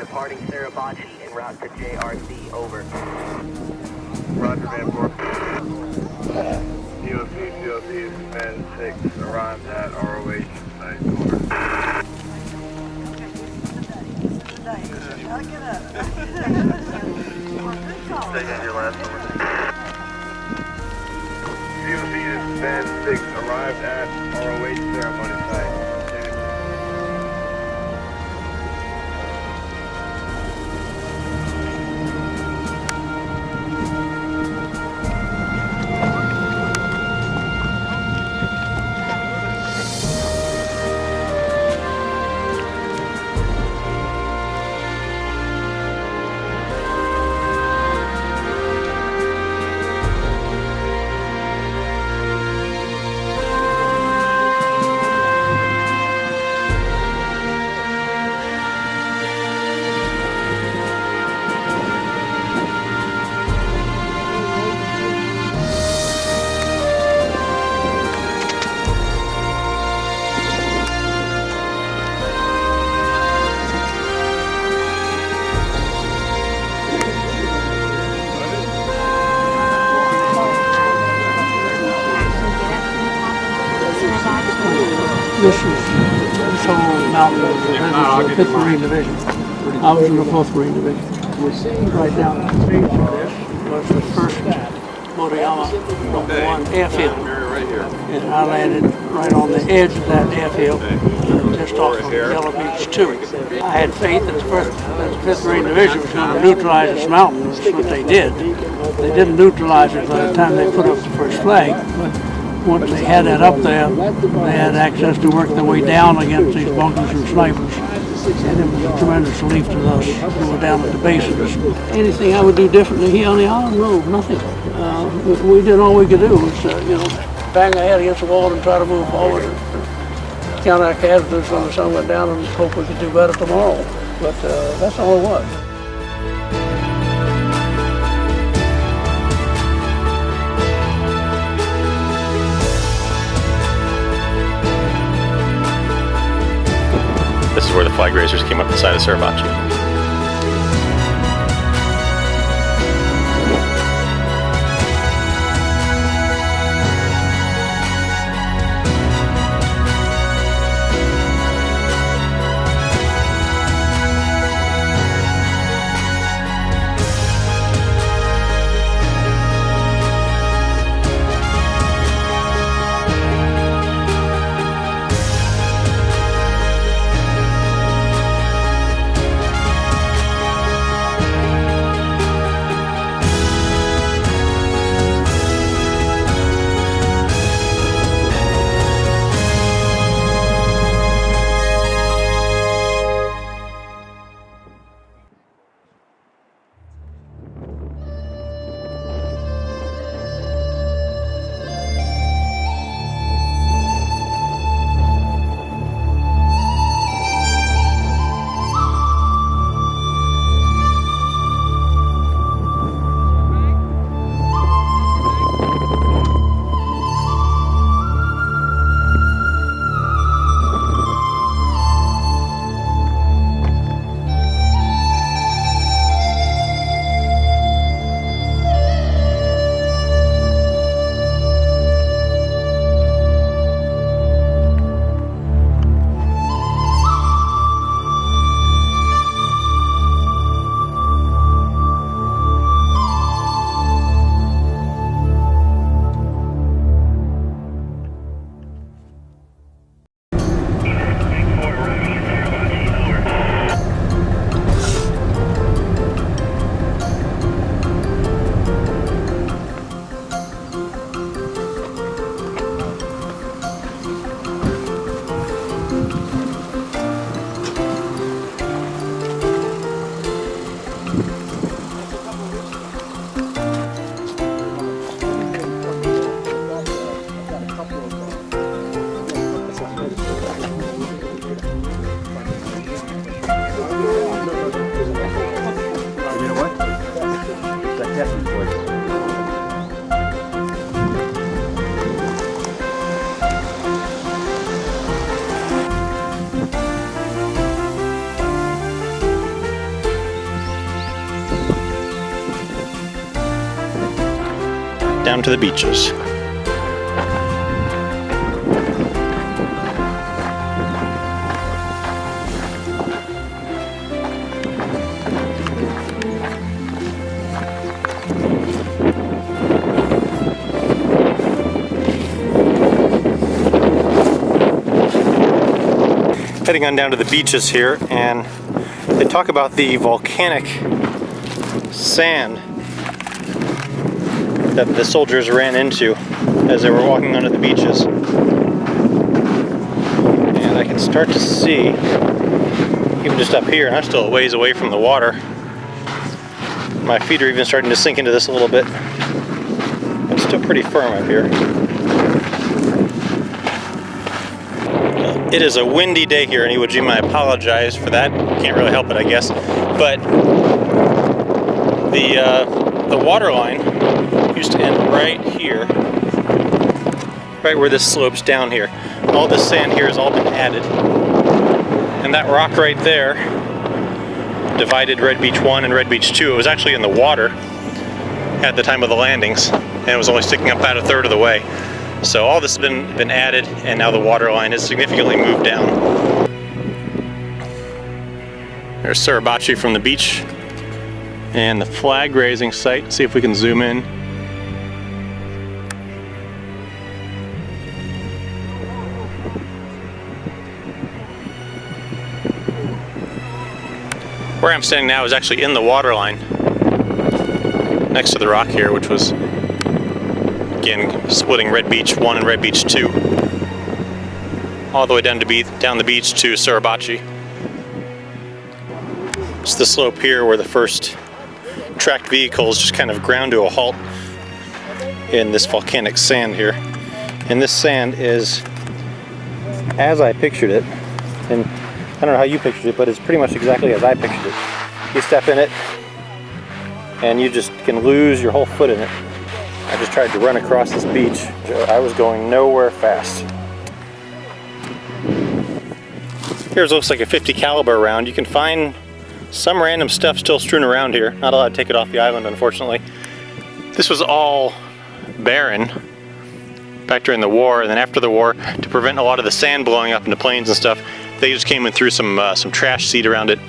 departing Suribachi en route to JRC, over. Roger, Vanport. DOC, Command 6, arrived at ROH site, over. Stay in your last one. DOC, Command 6, arrived at ROH ceremony site. This whole mountain was the 5th Marine Division. I was in the 4th Marine Division. Right down the stage of this was the first Marianas #1 airfield. And I landed right on the edge of that airfield, just off of Yellow Beach 2. I had faith that the 5th Marine Division was going to neutralize this mountain. That's what they did. They didn't neutralize it by the time they put up the first flag. But once they had that up there, they had access to work their way down against these bunkers and snipers. And it was a tremendous relief to us who were down at the base of this. Anything I would do differently here on the island? No, nothing. We did all we could do was, bang our head against the wall and try to move forward and count our casualties when the sun went down and hope we could do better tomorrow. But that's all it was. This is where the flag raisers came up the side of Suribachi. down to the beaches. Heading on down to the beaches here, and they talk about the volcanic sand that the soldiers ran into as they were walking onto the beaches. And I can start to see, even just up here, and I'm still a ways away from the water, my feet are even starting to sink into this a little bit, but still pretty firm up here. It is a windy day here in Iwo Jima. I apologize for that. Can't really help it, I guess. But the water line used to end right here, right where this slopes down here. All this sand here has all been added. And that rock right there divided Red Beach 1 and Red Beach 2. It was actually in the water at the time of the landings, and it was only sticking up about a third of the way. So all this has been added, and now the water line has significantly moved down. There's Suribachi from the beach and the flag raising site. Let's see if we can zoom in. Where I'm standing now is actually in the water line next to the rock here, which was again splitting Red Beach 1 and Red Beach 2 all the way down the beach to Suribachi. It's the slope here where the first tracked vehicles just kind of ground to a halt in this volcanic sand here. And this sand is as I pictured it, and I don't know how you pictured it, but it's pretty much exactly as I pictured it. You step in it and you just can lose your whole foot in it. I just tried to run across this beach. I was going nowhere fast. Here's looks like a .50 caliber round. You can find some random stuff still strewn around here. Not allowed to take it off the island, unfortunately. This was all barren back during the war, and then after the war, to prevent a lot of the sand blowing up into planes and stuff, they just came and threw some trash seed around it,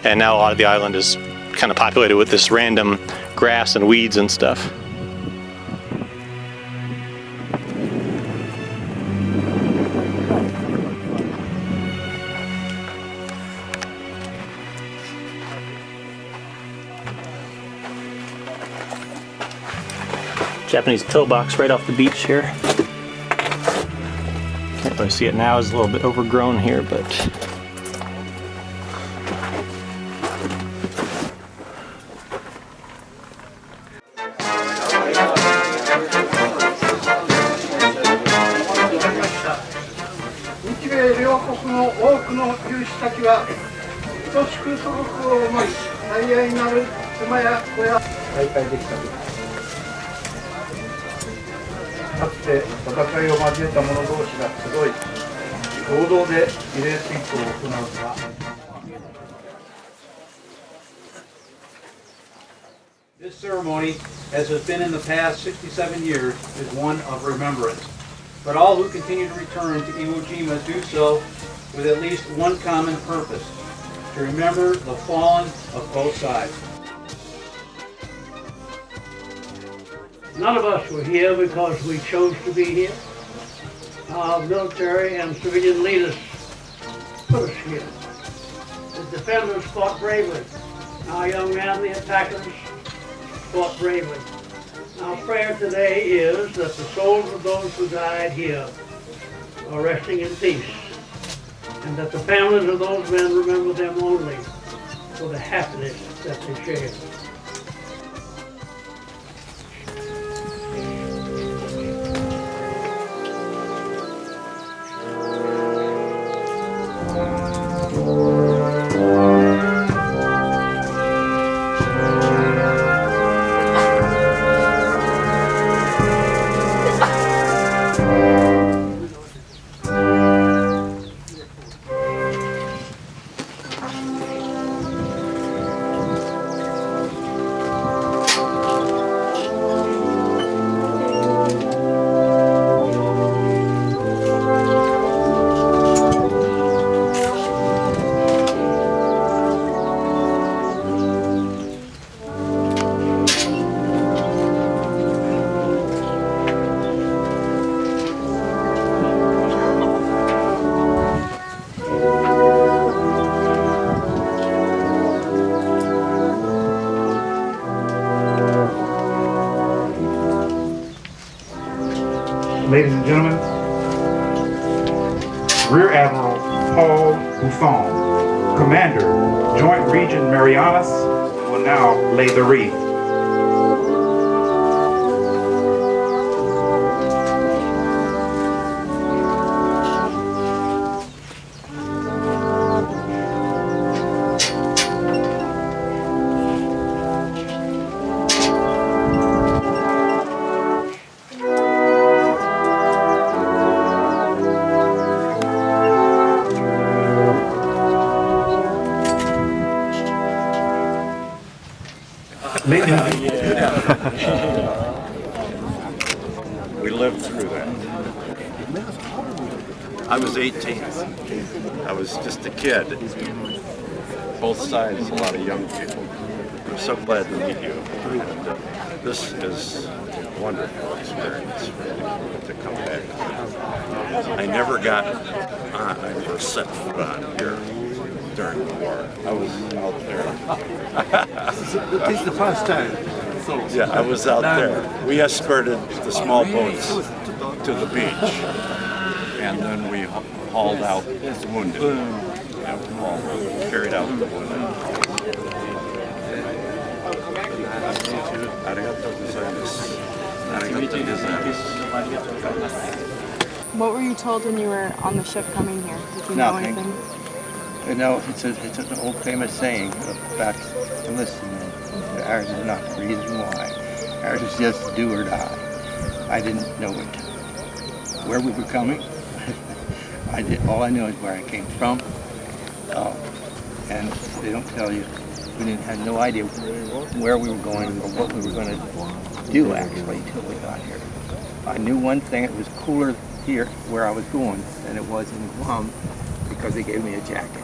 and now a lot of the island is kind of populated with this random grass and weeds and stuff. Japanese pillbox right off the beach here. Can't really see it now, it's a little bit overgrown here, but This ceremony, as has been in the past 67 years, is one of remembrance. But all who continue to return to Iwo Jima do so with at least one common purpose: to remember the fallen of both sides. None of us were here because we chose to be here. Our military and civilian leaders put us here. The defenders fought bravely. Our young men, the attackers, fought bravely. Our prayer today is that the souls of those who died here are resting in peace, and that the families of those men remember them only for the happiness that they shared. Ladies and gentlemen, Rear Admiral Paul Buffon, Commander, Joint Region Marianas, will now lay the wreath. We lived through that. I was 18. I was just a kid. Both sides, a lot of young people. I'm so glad to meet you. And, this is a wonderful experience to come back. I never got on or set foot on here during the war. I was out there. This is the first time. Yeah, I was out there. We escorted the small boats to the beach, and then we hauled out the wounded. And carried out the wounded. Arigato gozaimasu. Arigato gozaimasu. What were you told when you were on the ship coming here? Did you know Nothing. anything? You know, it's an old famous saying, back to listen. Ours is not the reason why. Ours is just do or die. I didn't know where we were coming. All I knew is where I came from. And they don't tell you. We had no idea where we were going or what we were going to do actually until we got here. I knew one thing, it was cooler here where I was going than it was in Guam because they gave me a jacket.